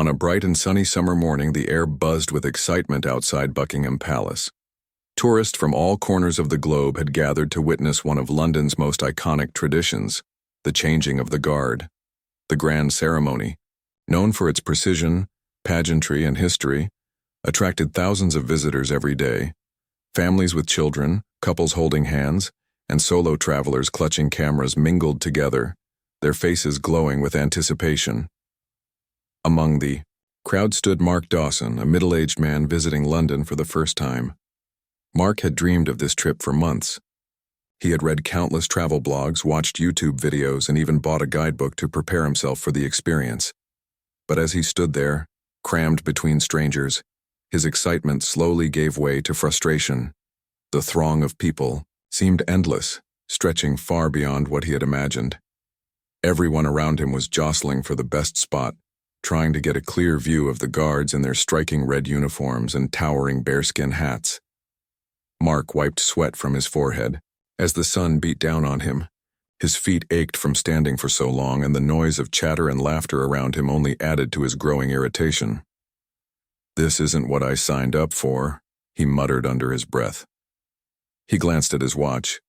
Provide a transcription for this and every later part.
On a bright and sunny summer morning, the air buzzed with excitement outside Buckingham Palace. Tourists from all corners of the globe had gathered to witness one of London's most iconic traditions, the changing of the guard. The grand ceremony, known for its precision, pageantry, and history, attracted thousands of visitors every day. Families with children, couples holding hands, and solo travelers clutching cameras mingled together, their faces glowing with anticipation. Among the crowd stood Mark Dawson, a middle-aged man visiting London for the first time. Mark had dreamed of this trip for months. He had read countless travel blogs, watched YouTube videos, and even bought a guidebook to prepare himself for the experience. But as he stood there, crammed between strangers, his excitement slowly gave way to frustration. The throng of people seemed endless, stretching far beyond what he had imagined. Everyone around him was jostling for the best spot, trying to get a clear view of the guards in their striking red uniforms and towering bearskin hats. Mark wiped sweat from his forehead. As the sun beat down on him, his feet ached from standing for so long, and the noise of chatter and laughter around him only added to his growing irritation. "This isn't what I signed up for," he muttered under his breath. He glanced at his watch,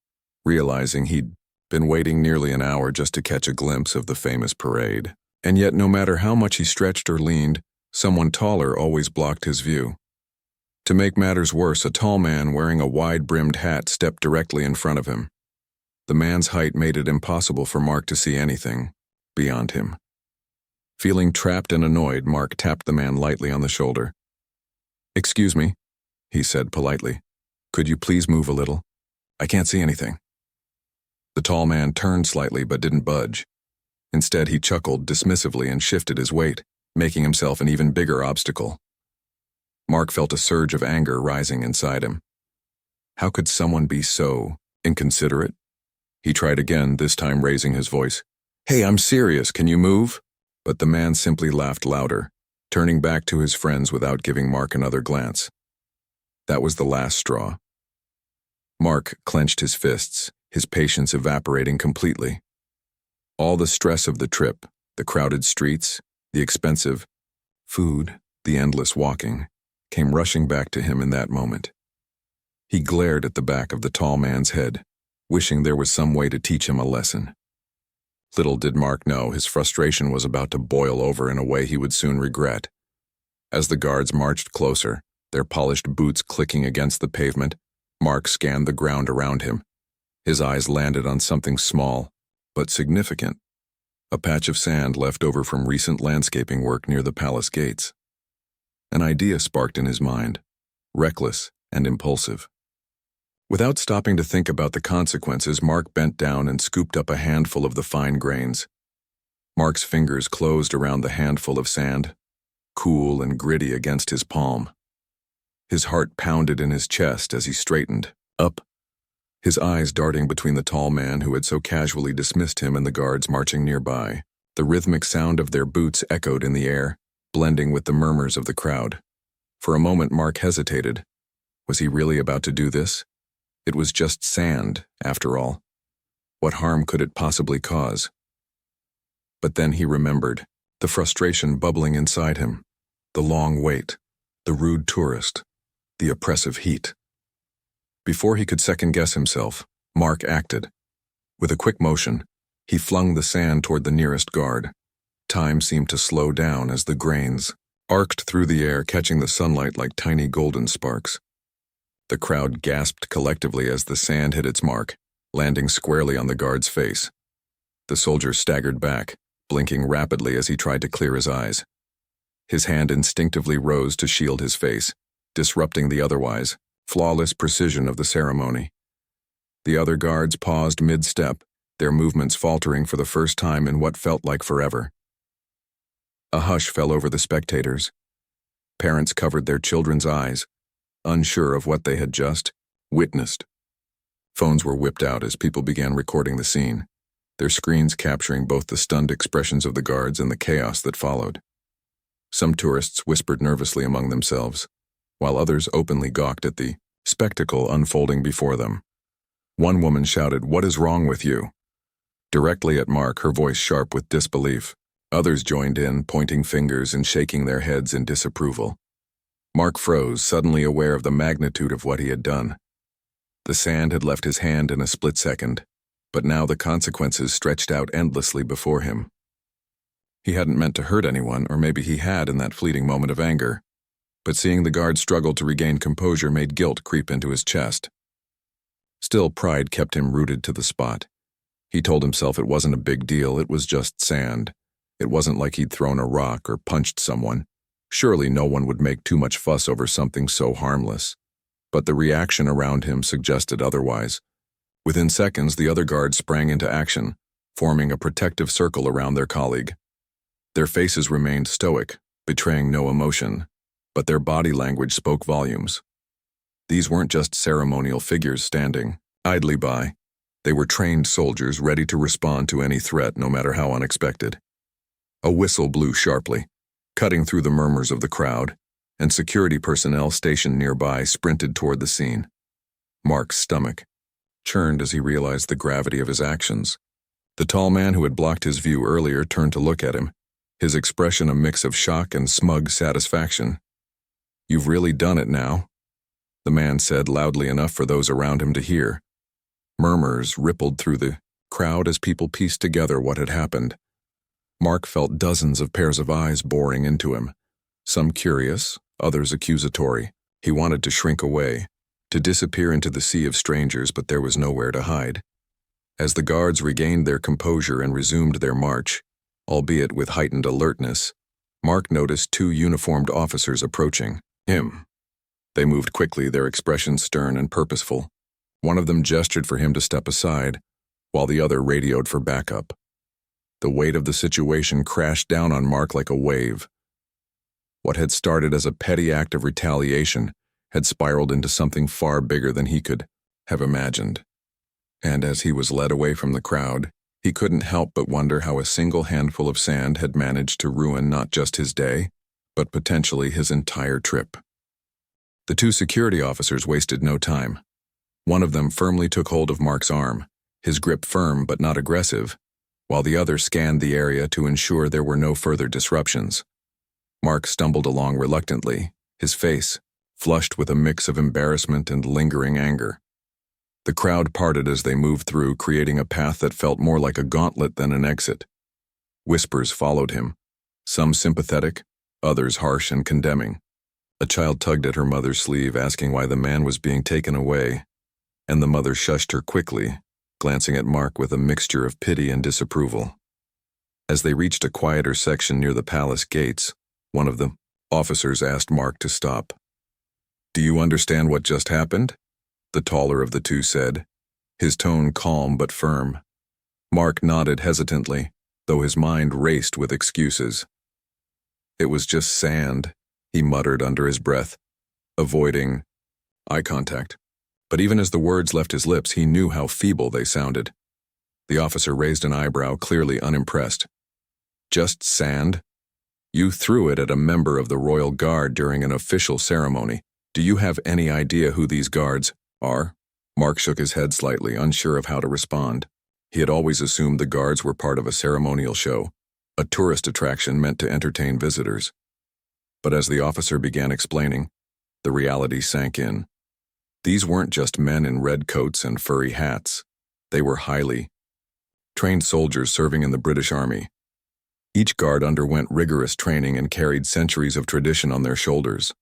realizing he'd been waiting nearly an hour just to catch a glimpse of the famous parade. And yet, no matter how much he stretched or leaned, someone taller always blocked his view. To make matters worse, a tall man wearing a wide-brimmed hat stepped directly in front of him. The man's height made it impossible for Mark to see anything beyond him. Feeling trapped and annoyed, Mark tapped the man lightly on the shoulder. "Excuse me," he said politely. "Could you please move a little? I can't see anything." The tall man turned slightly but didn't budge. Instead, he chuckled dismissively and shifted his weight, making himself an even bigger obstacle. Mark felt a surge of anger rising inside him. How could someone be so inconsiderate? He tried again, this time raising his voice. "Hey, I'm serious, can you move?" But the man simply laughed louder, turning back to his friends without giving Mark another glance. That was the last straw. Mark clenched his fists, his patience evaporating completely. All the stress of the trip, the crowded streets, the expensive food, the endless walking, came rushing back to him in that moment. He glared at the back of the tall man's head, wishing there was some way to teach him a lesson. Little did Mark know his frustration was about to boil over in a way he would soon regret. As the guards marched closer, their polished boots clicking against the pavement, Mark scanned the ground around him. His eyes landed on something small, but significant. A patch of sand left over from recent landscaping work near the palace gates. An idea sparked in his mind, reckless and impulsive. Without stopping to think about the consequences, Mark bent down and scooped up a handful of the fine grains. Mark's fingers closed around the handful of sand, cool and gritty against his palm. His heart pounded in his chest as he straightened up, his eyes darting between the tall man who had so casually dismissed him and the guards marching nearby. The rhythmic sound of their boots echoed in the air, blending with the murmurs of the crowd. For a moment, Mark hesitated. Was he really about to do this? It was just sand, after all. What harm could it possibly cause? But then he remembered, the frustration bubbling inside him, the long wait, the rude tourist, the oppressive heat. Before he could second-guess himself, Mark acted. With a quick motion, he flung the sand toward the nearest guard. Time seemed to slow down as the grains arced through the air, catching the sunlight like tiny golden sparks. The crowd gasped collectively as the sand hit its mark, landing squarely on the guard's face. The soldier staggered back, blinking rapidly as he tried to clear his eyes. His hand instinctively rose to shield his face, disrupting the otherwise flawless precision of the ceremony. The other guards paused mid-step, their movements faltering for the first time in what felt like forever. A hush fell over the spectators. Parents covered their children's eyes, unsure of what they had just witnessed. Phones were whipped out as people began recording the scene, their screens capturing both the stunned expressions of the guards and the chaos that followed. Some tourists whispered nervously among themselves, while others openly gawked at the spectacle unfolding before them. One woman shouted, "What is wrong with you?" directly at Mark, her voice sharp with disbelief. Others joined in, pointing fingers and shaking their heads in disapproval. Mark froze, suddenly aware of the magnitude of what he had done. The sand had left his hand in a split second, but now the consequences stretched out endlessly before him. He hadn't meant to hurt anyone, or maybe he had in that fleeting moment of anger, but seeing the guard struggle to regain composure made guilt creep into his chest. Still, pride kept him rooted to the spot. He told himself it wasn't a big deal, it was just sand. It wasn't like he'd thrown a rock or punched someone. Surely no one would make too much fuss over something so harmless. But the reaction around him suggested otherwise. Within seconds, the other guards sprang into action, forming a protective circle around their colleague. Their faces remained stoic, betraying no emotion, but their body language spoke volumes. These weren't just ceremonial figures standing idly by. They were trained soldiers ready to respond to any threat, no matter how unexpected. A whistle blew sharply, cutting through the murmurs of the crowd, and security personnel stationed nearby sprinted toward the scene. Mark's stomach churned as he realized the gravity of his actions. The tall man who had blocked his view earlier turned to look at him, his expression a mix of shock and smug satisfaction. "You've really done it now," the man said loudly enough for those around him to hear. Murmurs rippled through the crowd as people pieced together what had happened. Mark felt dozens of pairs of eyes boring into him, some curious, others accusatory. He wanted to shrink away, to disappear into the sea of strangers, but there was nowhere to hide. As the guards regained their composure and resumed their march, albeit with heightened alertness, Mark noticed two uniformed officers approaching him. They moved quickly, their expressions stern and purposeful. One of them gestured for him to step aside, while the other radioed for backup. The weight of the situation crashed down on Mark like a wave. What had started as a petty act of retaliation had spiraled into something far bigger than he could have imagined. And as he was led away from the crowd, he couldn't help but wonder how a single handful of sand had managed to ruin not just his day, but potentially his entire trip. The two security officers wasted no time. One of them firmly took hold of Mark's arm, his grip firm but not aggressive, while the other scanned the area to ensure there were no further disruptions. Mark stumbled along reluctantly, his face flushed with a mix of embarrassment and lingering anger. The crowd parted as they moved through, creating a path that felt more like a gauntlet than an exit. Whispers followed him, some sympathetic, others harsh and condemning. A child tugged at her mother's sleeve, asking why the man was being taken away, and the mother shushed her quickly, glancing at Mark with a mixture of pity and disapproval. As they reached a quieter section near the palace gates, one of the officers asked Mark to stop. "Do you understand what just happened?" the taller of the two said, his tone calm but firm. Mark nodded hesitantly, though his mind raced with excuses. "It was just sand," he muttered under his breath, avoiding eye contact. But even as the words left his lips, he knew how feeble they sounded. The officer raised an eyebrow, clearly unimpressed. "Just sand? You threw it at a member of the Royal Guard during an official ceremony. Do you have any idea who these guards are?" Mark shook his head slightly, unsure of how to respond. He had always assumed the guards were part of a ceremonial show, a tourist attraction meant to entertain visitors. But as the officer began explaining, the reality sank in. These weren't just men in red coats and furry hats. They were highly trained soldiers serving in the British Army. Each guard underwent rigorous training and carried centuries of tradition on their shoulders.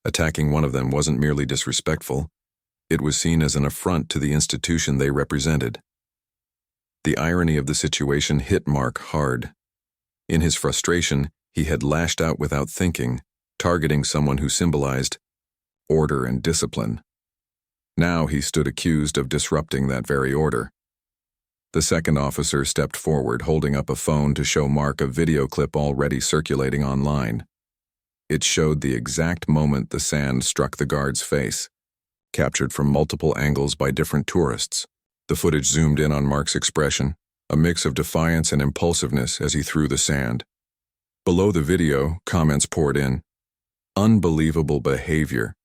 Attacking one of them wasn't merely disrespectful, it was seen as an affront to the institution they represented. The irony of the situation hit Mark hard. In his frustration, he had lashed out without thinking, targeting someone who symbolized order and discipline. Now he stood accused of disrupting that very order. The second officer stepped forward, holding up a phone to show Mark a video clip already circulating online. It showed the exact moment the sand struck the guard's face, captured from multiple angles by different tourists. The footage zoomed in on Mark's expression, a mix of defiance and impulsiveness as he threw the sand. Below the video, comments poured in. "Unbelievable behavior.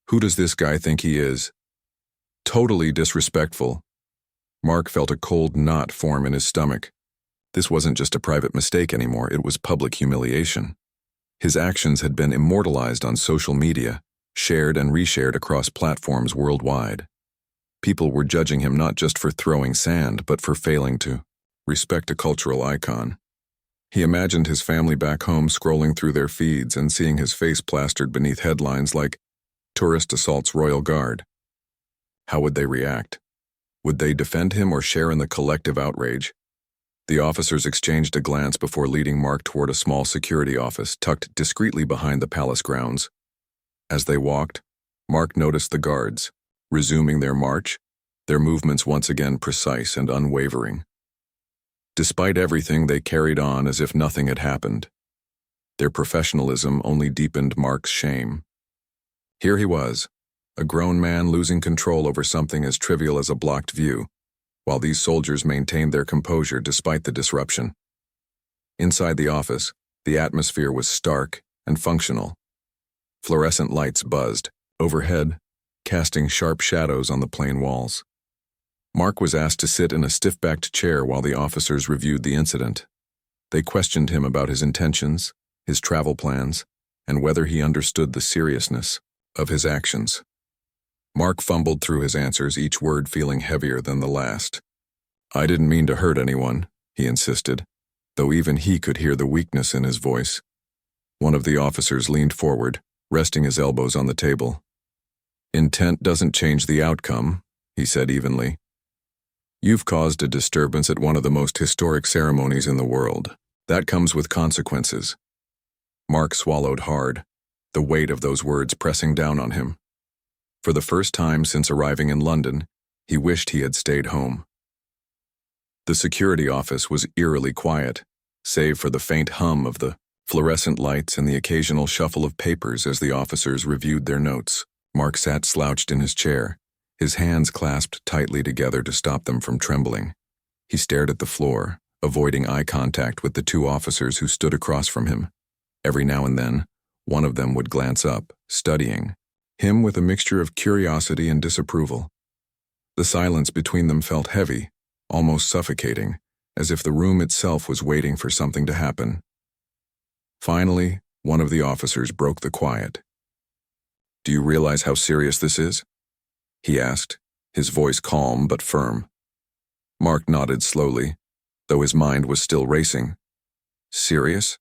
Who does this guy think he is? Totally disrespectful." Mark felt a cold knot form in his stomach. This wasn't just a private mistake anymore, it was public humiliation. His actions had been immortalized on social media, shared and reshared across platforms worldwide. People were judging him not just for throwing sand, but for failing to respect a cultural icon. He imagined his family back home scrolling through their feeds and seeing his face plastered beneath headlines like, "Tourist assaults Royal Guard." How would they react? Would they defend him or share in the collective outrage? The officers exchanged a glance before leading Mark toward a small security office tucked discreetly behind the palace grounds. As they walked, Mark noticed the guards, resuming their march, their movements once again precise and unwavering. Despite everything, they carried on as if nothing had happened. Their professionalism only deepened Mark's shame. Here he was, a grown man losing control over something as trivial as a blocked view, while these soldiers maintained their composure despite the disruption. Inside the office, the atmosphere was stark and functional. Fluorescent lights buzzed overhead, casting sharp shadows on the plain walls. Mark was asked to sit in a stiff-backed chair while the officers reviewed the incident. They questioned him about his intentions, his travel plans, and whether he understood the seriousness of his actions. Mark fumbled through his answers, each word feeling heavier than the last. "I didn't mean to hurt anyone," he insisted, though even he could hear the weakness in his voice. One of the officers leaned forward, resting his elbows on the table. "Intent doesn't change the outcome," he said evenly. "You've caused a disturbance at one of the most historic ceremonies in the world. That comes with consequences." Mark swallowed hard, the weight of those words pressing down on him. For the first time since arriving in London, he wished he had stayed home. The security office was eerily quiet, save for the faint hum of the fluorescent lights and the occasional shuffle of papers as the officers reviewed their notes. Mark sat slouched in his chair, his hands clasped tightly together to stop them from trembling. He stared at the floor, avoiding eye contact with the two officers who stood across from him. Every now and then, one of them would glance up, studying him with a mixture of curiosity and disapproval. The silence between them felt heavy, almost suffocating, as if the room itself was waiting for something to happen. Finally, one of the officers broke the quiet. "Do you realize how serious this is?" he asked, his voice calm but firm. Mark nodded slowly, though his mind was still racing. Serious?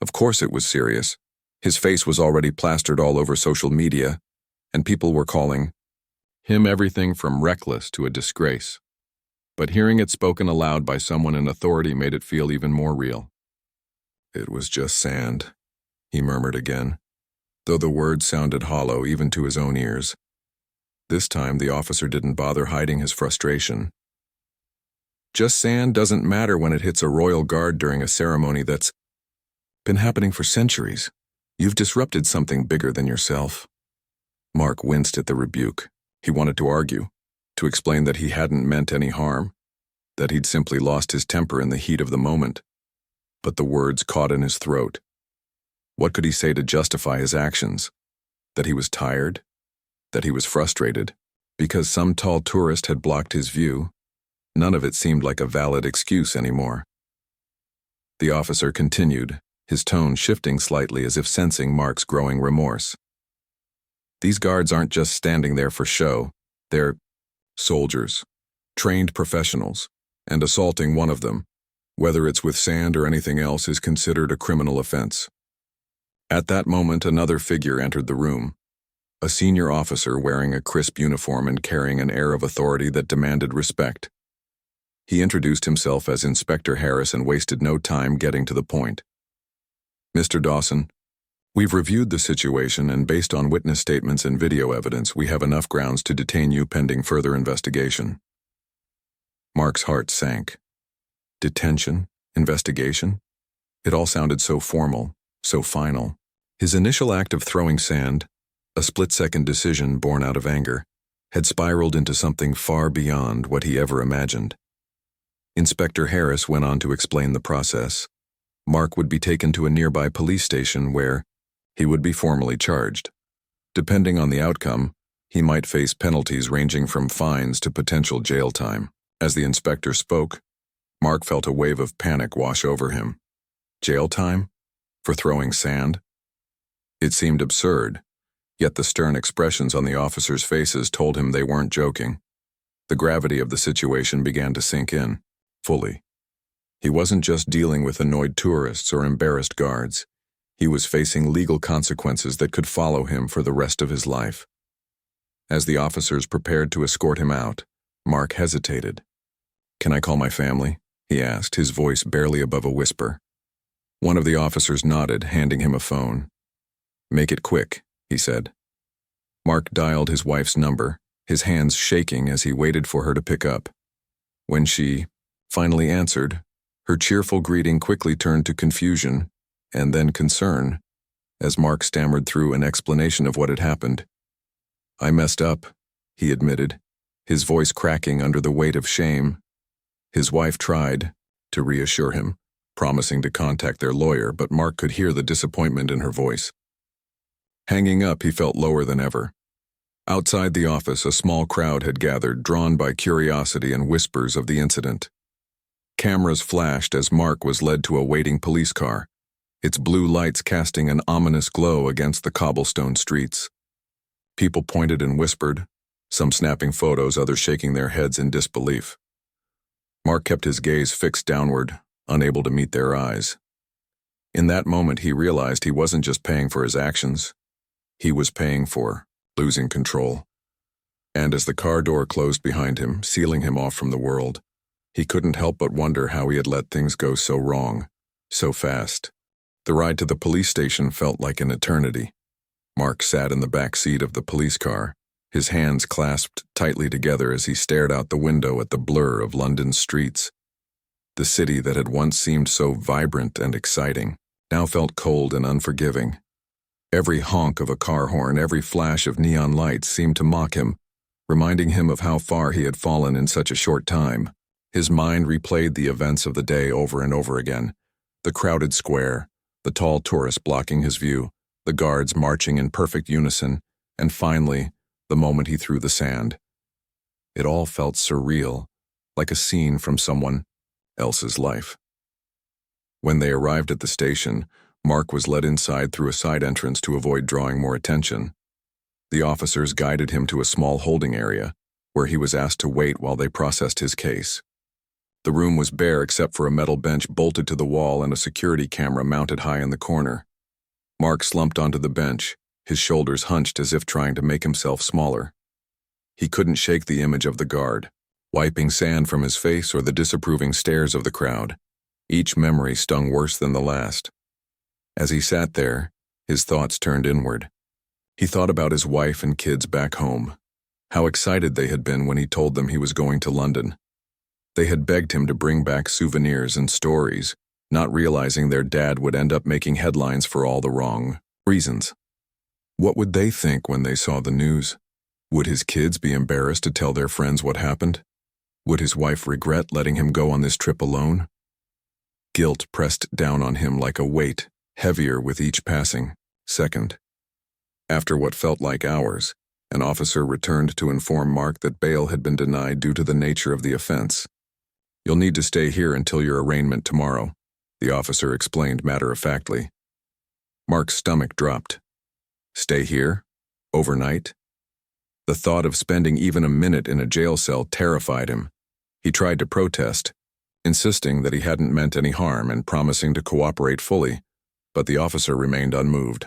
Of course it was serious. His face was already plastered all over social media, and people were calling him everything from reckless to a disgrace. But hearing it spoken aloud by someone in authority made it feel even more real. "It was just sand," he murmured again, though the words sounded hollow even to his own ears. This time the officer didn't bother hiding his frustration. "Just sand doesn't matter when it hits a royal guard during a ceremony that's been happening for centuries. You've disrupted something bigger than yourself." Mark winced at the rebuke. He wanted to argue, to explain that he hadn't meant any harm, that he'd simply lost his temper in the heat of the moment. But the words caught in his throat. What could he say to justify his actions? That he was tired? That he was frustrated? Because some tall tourist had blocked his view? None of it seemed like a valid excuse anymore. The officer continued, his tone shifting slightly as if sensing Mark's growing remorse. "These guards aren't just standing there for show. They're soldiers, trained professionals, and assaulting one of them, whether it's with sand or anything else, is considered a criminal offense." At that moment, another figure entered the room, a senior officer wearing a crisp uniform and carrying an air of authority that demanded respect. He introduced himself as Inspector Harris and wasted no time getting to the point. "Mr. Dawson, we've reviewed the situation, and based on witness statements and video evidence, we have enough grounds to detain you pending further investigation." Mark's heart sank. Detention? Investigation? It all sounded so formal, so final. His initial act of throwing sand, a split-second decision born out of anger, had spiraled into something far beyond what he ever imagined. Inspector Harris went on to explain the process. Mark would be taken to a nearby police station where he would be formally charged. Depending on the outcome, he might face penalties ranging from fines to potential jail time. As the inspector spoke, Mark felt a wave of panic wash over him. Jail time? For throwing sand? It seemed absurd, yet the stern expressions on the officers' faces told him they weren't joking. The gravity of the situation began to sink in, fully. He wasn't just dealing with annoyed tourists or embarrassed guards. He was facing legal consequences that could follow him for the rest of his life. As the officers prepared to escort him out, Mark hesitated. "Can I call my family?" he asked, his voice barely above a whisper. One of the officers nodded, handing him a phone. "Make it quick," he said. Mark dialed his wife's number, his hands shaking as he waited for her to pick up. When she finally answered, her cheerful greeting quickly turned to confusion and then concern as Mark stammered through an explanation of what had happened. "I messed up," he admitted, his voice cracking under the weight of shame. His wife tried to reassure him, promising to contact their lawyer, but Mark could hear the disappointment in her voice. Hanging up, he felt lower than ever. Outside the office, a small crowd had gathered, drawn by curiosity and whispers of the incident. Cameras flashed as Mark was led to a waiting police car, its blue lights casting an ominous glow against the cobblestone streets. People pointed and whispered, some snapping photos, others shaking their heads in disbelief. Mark kept his gaze fixed downward, unable to meet their eyes. In that moment, he realized he wasn't just paying for his actions. He was paying for losing control. And as the car door closed behind him, sealing him off from the world, he couldn't help but wonder how he had let things go so wrong, so fast. The ride to the police station felt like an eternity. Mark sat in the back seat of the police car, his hands clasped tightly together as he stared out the window at the blur of London's streets. The city that had once seemed so vibrant and exciting now felt cold and unforgiving. Every honk of a car horn, every flash of neon lights seemed to mock him, reminding him of how far he had fallen in such a short time. His mind replayed the events of the day over and over again. The crowded square, the tall tourists blocking his view, the guards marching in perfect unison, and finally, the moment he threw the sand. It all felt surreal, like a scene from someone else's life. When they arrived at the station, Mark was led inside through a side entrance to avoid drawing more attention. The officers guided him to a small holding area, where he was asked to wait while they processed his case. The room was bare except for a metal bench bolted to the wall and a security camera mounted high in the corner. Mark slumped onto the bench, his shoulders hunched as if trying to make himself smaller. He couldn't shake the image of the guard, wiping sand from his face, or the disapproving stares of the crowd. Each memory stung worse than the last. As he sat there, his thoughts turned inward. He thought about his wife and kids back home, how excited they had been when he told them he was going to London. They had begged him to bring back souvenirs and stories, not realizing their dad would end up making headlines for all the wrong reasons. What would they think when they saw the news? Would his kids be embarrassed to tell their friends what happened? Would his wife regret letting him go on this trip alone? Guilt pressed down on him like a weight, heavier with each passing second. After what felt like hours, an officer returned to inform Mark that bail had been denied due to the nature of the offense. "You'll need to stay here until your arraignment tomorrow," the officer explained matter-of-factly. Mark's stomach dropped. Stay here? Overnight? The thought of spending even a minute in a jail cell terrified him. He tried to protest, insisting that he hadn't meant any harm and promising to cooperate fully, but the officer remained unmoved.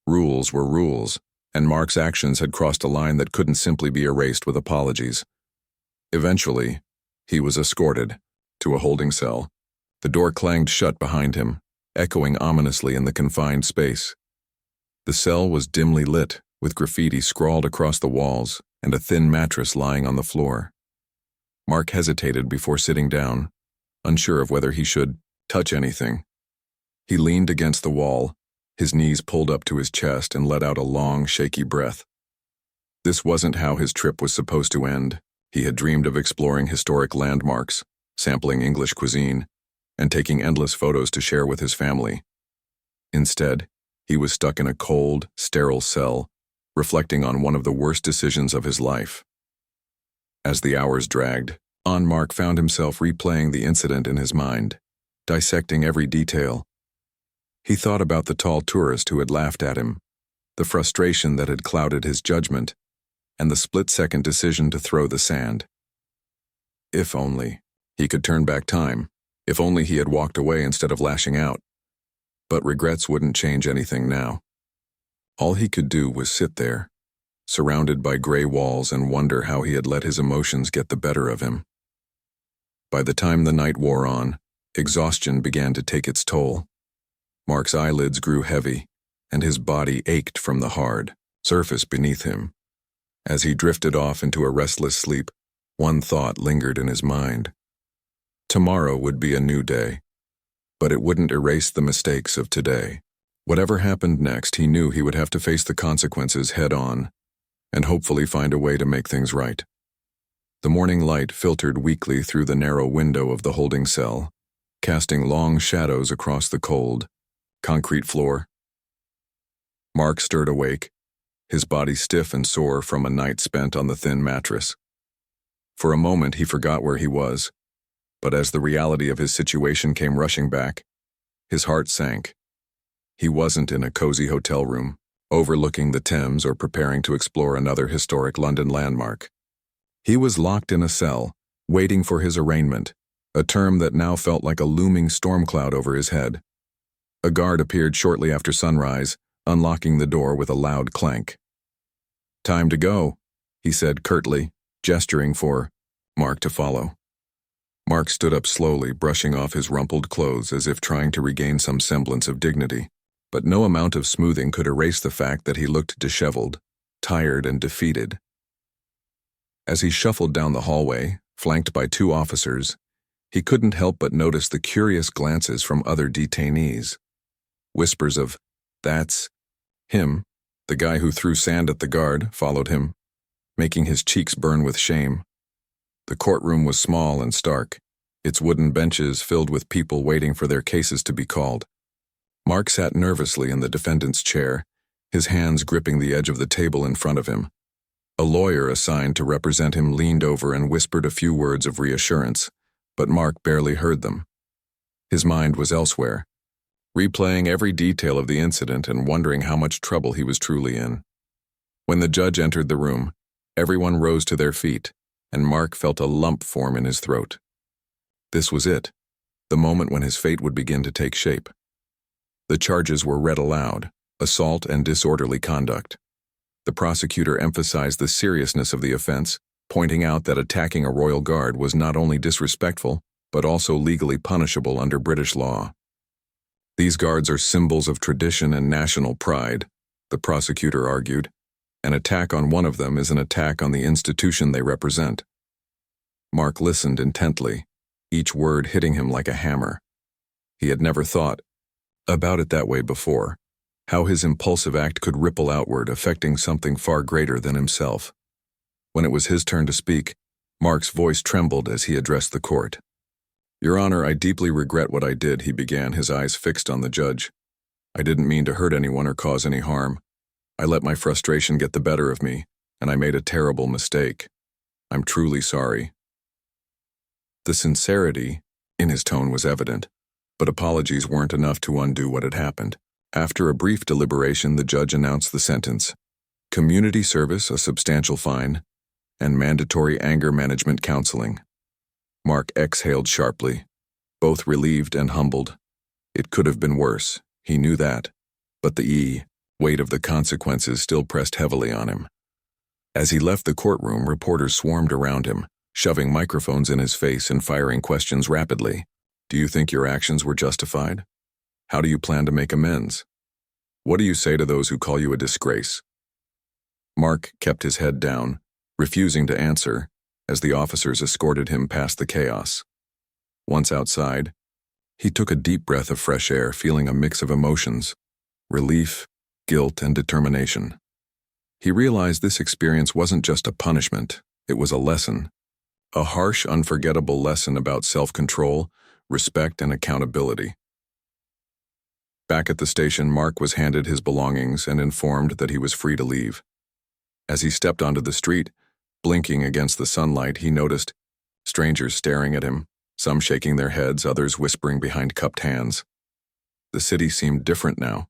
Rules were rules, and Mark's actions had crossed a line that couldn't simply be erased with apologies. Eventually, he was escorted to a holding cell. The door clanged shut behind him, echoing ominously in the confined space. The cell was dimly lit, with graffiti scrawled across the walls and a thin mattress lying on the floor. Mark hesitated before sitting down, unsure of whether he should touch anything. He leaned against the wall, his knees pulled up to his chest, and let out a long, shaky breath. This wasn't how his trip was supposed to end. He had dreamed of exploring historic landmarks, sampling English cuisine, and taking endless photos to share with his family. Instead, he was stuck in a cold, sterile cell, reflecting on one of the worst decisions of his life. As the hours dragged, Mark found himself replaying the incident in his mind, dissecting every detail. He thought about the tall tourist who had laughed at him, the frustration that had clouded his judgment, and the split-second decision to throw the sand. If only he could turn back time. If only he had walked away instead of lashing out. But regrets wouldn't change anything now. All he could do was sit there, surrounded by gray walls, and wonder how he had let his emotions get the better of him. By the time the night wore on, exhaustion began to take its toll. Mark's eyelids grew heavy, and his body ached from the hard surface beneath him. As he drifted off into a restless sleep, one thought lingered in his mind. Tomorrow would be a new day, but it wouldn't erase the mistakes of today. Whatever happened next, he knew he would have to face the consequences head-on, and hopefully find a way to make things right. The morning light filtered weakly through the narrow window of the holding cell, casting long shadows across the cold, concrete floor. Mark stirred awake, his body stiff and sore from a night spent on the thin mattress. For a moment he forgot where he was, but as the reality of his situation came rushing back, his heart sank. He wasn't in a cozy hotel room, overlooking the Thames or preparing to explore another historic London landmark. He was locked in a cell, waiting for his arraignment, a term that now felt like a looming storm cloud over his head. A guard appeared shortly after sunrise, unlocking the door with a loud clank. "Time to go," he said curtly, gesturing for Mark to follow. Mark stood up slowly, brushing off his rumpled clothes as if trying to regain some semblance of dignity. But no amount of smoothing could erase the fact that he looked disheveled, tired, and defeated. As he shuffled down the hallway, flanked by two officers, he couldn't help but notice the curious glances from other detainees. Whispers of, "That's him," the guy who threw sand at the guard, followed him, making his cheeks burn with shame. The courtroom was small and stark, its wooden benches filled with people waiting for their cases to be called. Mark sat nervously in the defendant's chair, his hands gripping the edge of the table in front of him. A lawyer assigned to represent him leaned over and whispered a few words of reassurance, but Mark barely heard them. His mind was elsewhere, replaying every detail of the incident and wondering how much trouble he was truly in. When the judge entered the room, everyone rose to their feet, and Mark felt a lump form in his throat. This was it, the moment when his fate would begin to take shape. The charges were read aloud: assault and disorderly conduct. The prosecutor emphasized the seriousness of the offense, pointing out that attacking a royal guard was not only disrespectful, but also legally punishable under British law. "These guards are symbols of tradition and national pride," the prosecutor argued. "An attack on one of them is an attack on the institution they represent." Mark listened intently, each word hitting him like a hammer. He had never thought about it that way before, how his impulsive act could ripple outward, affecting something far greater than himself. When it was his turn to speak, Mark's voice trembled as he addressed the court. "Your Honor, I deeply regret what I did," he began, his eyes fixed on the judge. "I didn't mean to hurt anyone or cause any harm. I let my frustration get the better of me, and I made a terrible mistake. I'm truly sorry." The sincerity in his tone was evident, but apologies weren't enough to undo what had happened. After a brief deliberation, the judge announced the sentence: community service, a substantial fine, and mandatory anger management counseling. Mark exhaled sharply, both relieved and humbled. It could have been worse, he knew that, but the weight of the consequences still pressed heavily on him. As he left the courtroom, reporters swarmed around him, shoving microphones in his face and firing questions rapidly. "Do you think your actions were justified? How do you plan to make amends? What do you say to those who call you a disgrace?" Mark kept his head down, refusing to answer, as the officers escorted him past the chaos. Once outside, he took a deep breath of fresh air, feeling a mix of emotions: relief, guilt, and determination. He realized this experience wasn't just a punishment, it was a lesson. A harsh, unforgettable lesson about self-control, respect, and accountability. Back at the station, Mark was handed his belongings and informed that he was free to leave. As he stepped onto the street, blinking against the sunlight, he noticed strangers staring at him, some shaking their heads, others whispering behind cupped hands. The city seemed different now,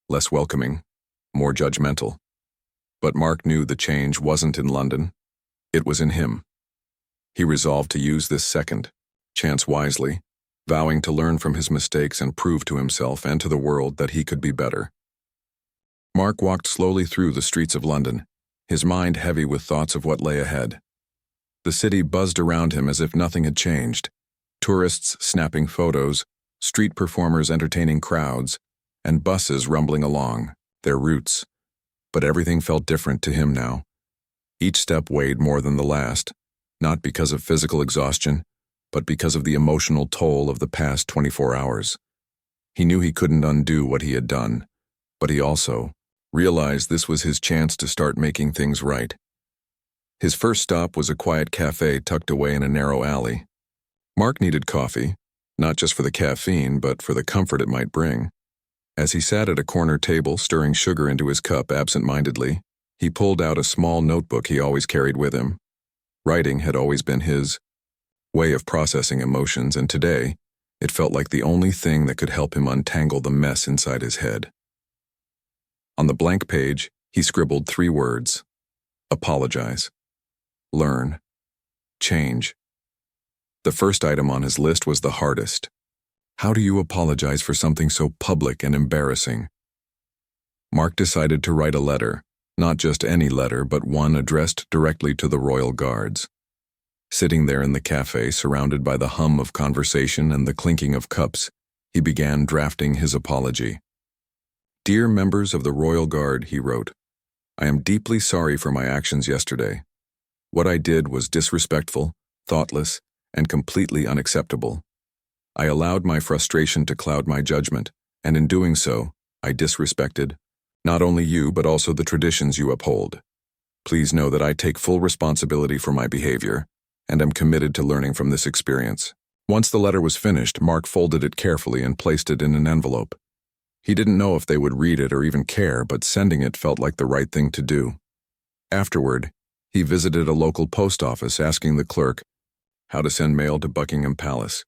less welcoming, more judgmental. But Mark knew the change wasn't in London, it was in him. He resolved to use this second chance wisely, vowing to learn from his mistakes and prove to himself and to the world that he could be better. Mark walked slowly through the streets of London, his mind heavy with thoughts of what lay ahead. The city buzzed around him as if nothing had changed. Tourists snapping photos, street performers entertaining crowds, and buses rumbling along, their routes. But everything felt different to him now. Each step weighed more than the last, not because of physical exhaustion, but because of the emotional toll of the past 24 hours. He knew he couldn't undo what he had done, but he also realized this was his chance to start making things right. His first stop was a quiet cafe tucked away in a narrow alley. Mark needed coffee, not just for the caffeine, but for the comfort it might bring. As he sat at a corner table stirring sugar into his cup absent-mindedly, he pulled out a small notebook he always carried with him. Writing had always been his way of processing emotions, and today, it felt like the only thing that could help him untangle the mess inside his head. On the blank page, he scribbled 3 words: apologize, learn, change. The first item on his list was the hardest. How do you apologize for something so public and embarrassing? Mark decided to write a letter, not just any letter, but one addressed directly to the Royal Guards. Sitting there in the cafe, surrounded by the hum of conversation and the clinking of cups, he began drafting his apology. "Dear members of the Royal Guard," he wrote, "I am deeply sorry for my actions yesterday. What I did was disrespectful, thoughtless, and completely unacceptable. I allowed my frustration to cloud my judgment, and in doing so, I disrespected not only you but also the traditions you uphold. Please know that I take full responsibility for my behavior, and am committed to learning from this experience." Once the letter was finished, Mark folded it carefully and placed it in an envelope. He didn't know if they would read it or even care, but sending it felt like the right thing to do. Afterward, he visited a local post office asking the clerk how to send mail to Buckingham Palace.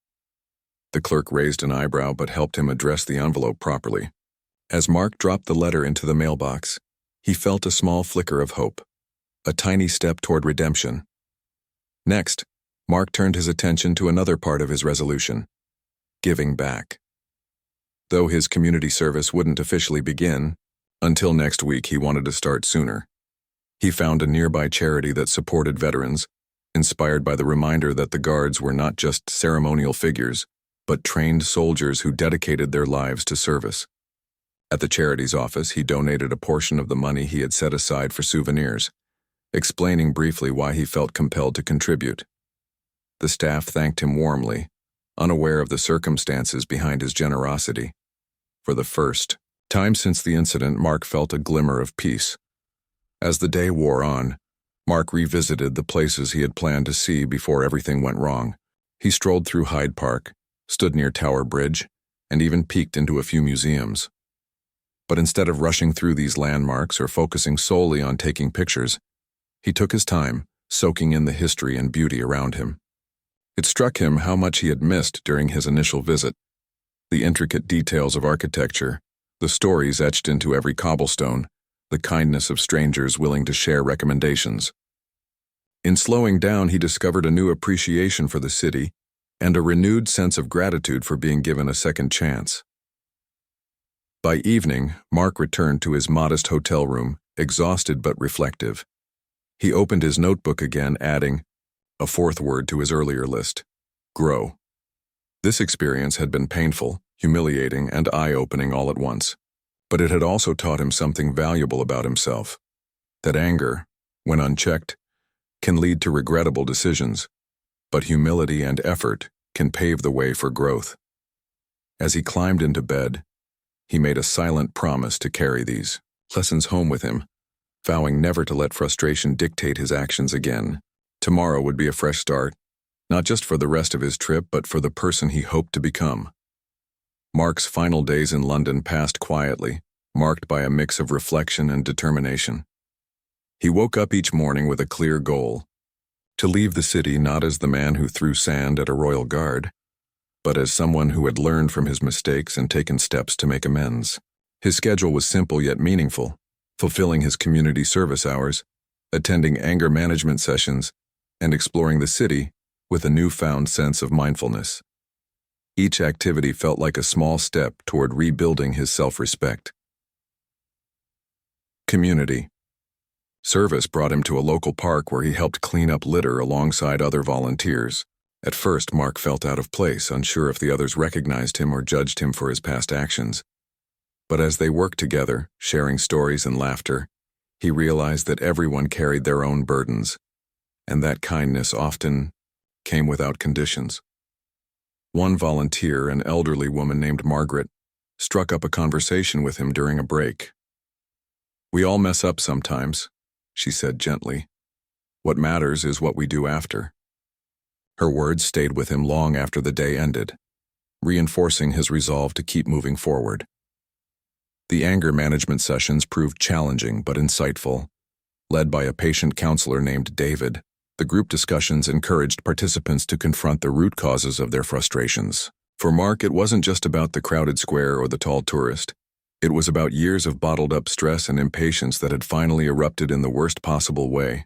The clerk raised an eyebrow but helped him address the envelope properly. As Mark dropped the letter into the mailbox, he felt a small flicker of hope, a tiny step toward redemption. Next, Mark turned his attention to another part of his resolution: giving back. Though his community service wouldn't officially begin until next week, he wanted to start sooner. He found a nearby charity that supported veterans, inspired by the reminder that the guards were not just ceremonial figures, but trained soldiers who dedicated their lives to service. At the charity's office, he donated a portion of the money he had set aside for souvenirs, explaining briefly why he felt compelled to contribute. The staff thanked him warmly, unaware of the circumstances behind his generosity. For the first time since the incident, Mark felt a glimmer of peace. As the day wore on, Mark revisited the places he had planned to see before everything went wrong. He strolled through Hyde Park, stood near Tower Bridge, and even peeked into a few museums. But instead of rushing through these landmarks or focusing solely on taking pictures, he took his time, soaking in the history and beauty around him. It struck him how much he had missed during his initial visit. The intricate details of architecture, the stories etched into every cobblestone, the kindness of strangers willing to share recommendations. In slowing down, he discovered a new appreciation for the city and a renewed sense of gratitude for being given a second chance. By evening, Mark returned to his modest hotel room, exhausted but reflective. He opened his notebook again, adding a 4th word to his earlier list: grow. This experience had been painful, humiliating, and eye-opening all at once. But it had also taught him something valuable about himself: that anger, when unchecked, can lead to regrettable decisions, but humility and effort can pave the way for growth. As he climbed into bed, he made a silent promise to carry these lessons home with him, vowing never to let frustration dictate his actions again. Tomorrow would be a fresh start, not just for the rest of his trip, but for the person he hoped to become. Mark's final days in London passed quietly, marked by a mix of reflection and determination. He woke up each morning with a clear goal: To leave the city not as the man who threw sand at a royal guard, but as someone who had learned from his mistakes and taken steps to make amends. His schedule was simple yet meaningful, fulfilling his community service hours, attending anger management sessions, and exploring the city with a newfound sense of mindfulness. Each activity felt like a small step toward rebuilding his self-respect. Community. Service brought him to a local park where he helped clean up litter alongside other volunteers. At first, Mark felt out of place, unsure if the others recognized him or judged him for his past actions. But as they worked together, sharing stories and laughter, he realized that everyone carried their own burdens, and that kindness often came without conditions. One volunteer, an elderly woman named Margaret, struck up a conversation with him during a break. "We all mess up sometimes," she said gently. "What matters is what we do after." Her words stayed with him long after the day ended, reinforcing his resolve to keep moving forward. The anger management sessions proved challenging but insightful. Led by a patient counselor named David, the group discussions encouraged participants to confront the root causes of their frustrations. For Mark, it wasn't just about the crowded square or the tall tourist. It was about years of bottled-up stress and impatience that had finally erupted in the worst possible way.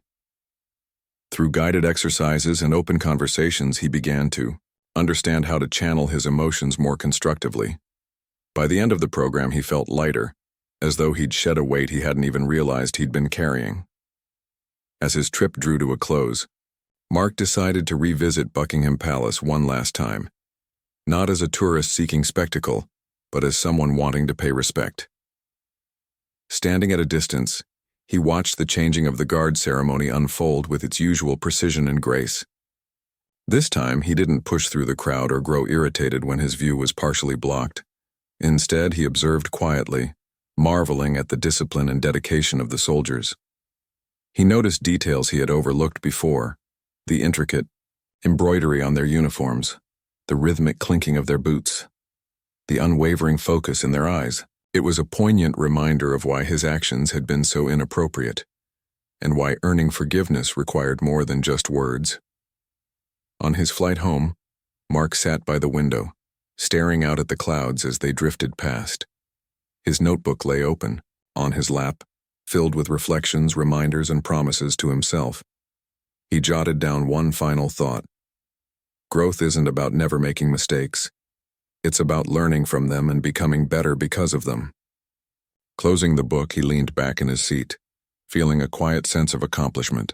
Through guided exercises and open conversations, he began to understand how to channel his emotions more constructively. By the end of the program, he felt lighter, as though he'd shed a weight he hadn't even realized he'd been carrying. As his trip drew to a close, Mark decided to revisit Buckingham Palace one last time, not as a tourist seeking spectacle, but as someone wanting to pay respect. Standing at a distance, he watched the changing of the guard ceremony unfold with its usual precision and grace. This time, he didn't push through the crowd or grow irritated when his view was partially blocked. Instead, he observed quietly, marveling at the discipline and dedication of the soldiers. He noticed details he had overlooked before: the intricate embroidery on their uniforms, the rhythmic clinking of their boots, the unwavering focus in their eyes. It was a poignant reminder of why his actions had been so inappropriate, and why earning forgiveness required more than just words. On his flight home, Mark sat by the window, staring out at the clouds as they drifted past. His notebook lay open, on his lap, filled with reflections, reminders, and promises to himself. He jotted down one final thought. Growth isn't about never making mistakes. It's about learning from them and becoming better because of them. Closing the book, he leaned back in his seat, feeling a quiet sense of accomplishment.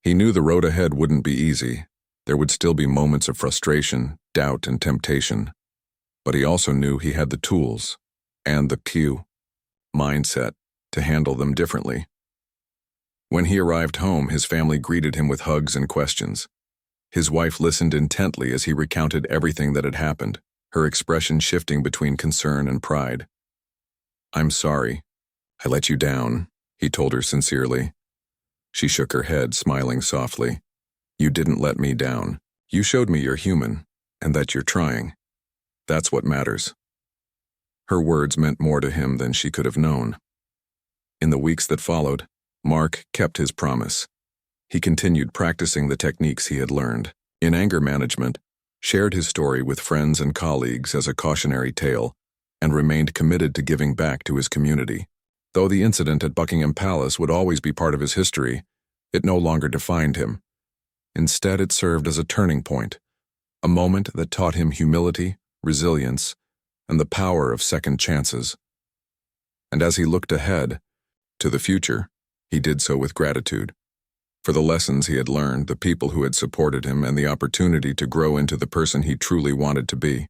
He knew the road ahead wouldn't be easy. There would still be moments of frustration, doubt, and temptation. But he also knew he had the tools and the mindset to handle them differently. When he arrived home, his family greeted him with hugs and questions. His wife listened intently as he recounted everything that had happened, her expression shifting between concern and pride. "I'm sorry. I let you down," he told her sincerely. She shook her head, smiling softly. "You didn't let me down. You showed me you're human, and that you're trying. That's what matters." Her words meant more to him than she could have known. In the weeks that followed, Mark kept his promise. He continued practicing the techniques he had learned in anger management, shared his story with friends and colleagues as a cautionary tale, and remained committed to giving back to his community. Though the incident at Buckingham Palace would always be part of his history, it no longer defined him. Instead, it served as a turning point, a moment that taught him humility, resilience, and the power of second chances. And as he looked ahead, to the future, he did so with gratitude. For the lessons he had learned, the people who had supported him, and the opportunity to grow into the person he truly wanted to be.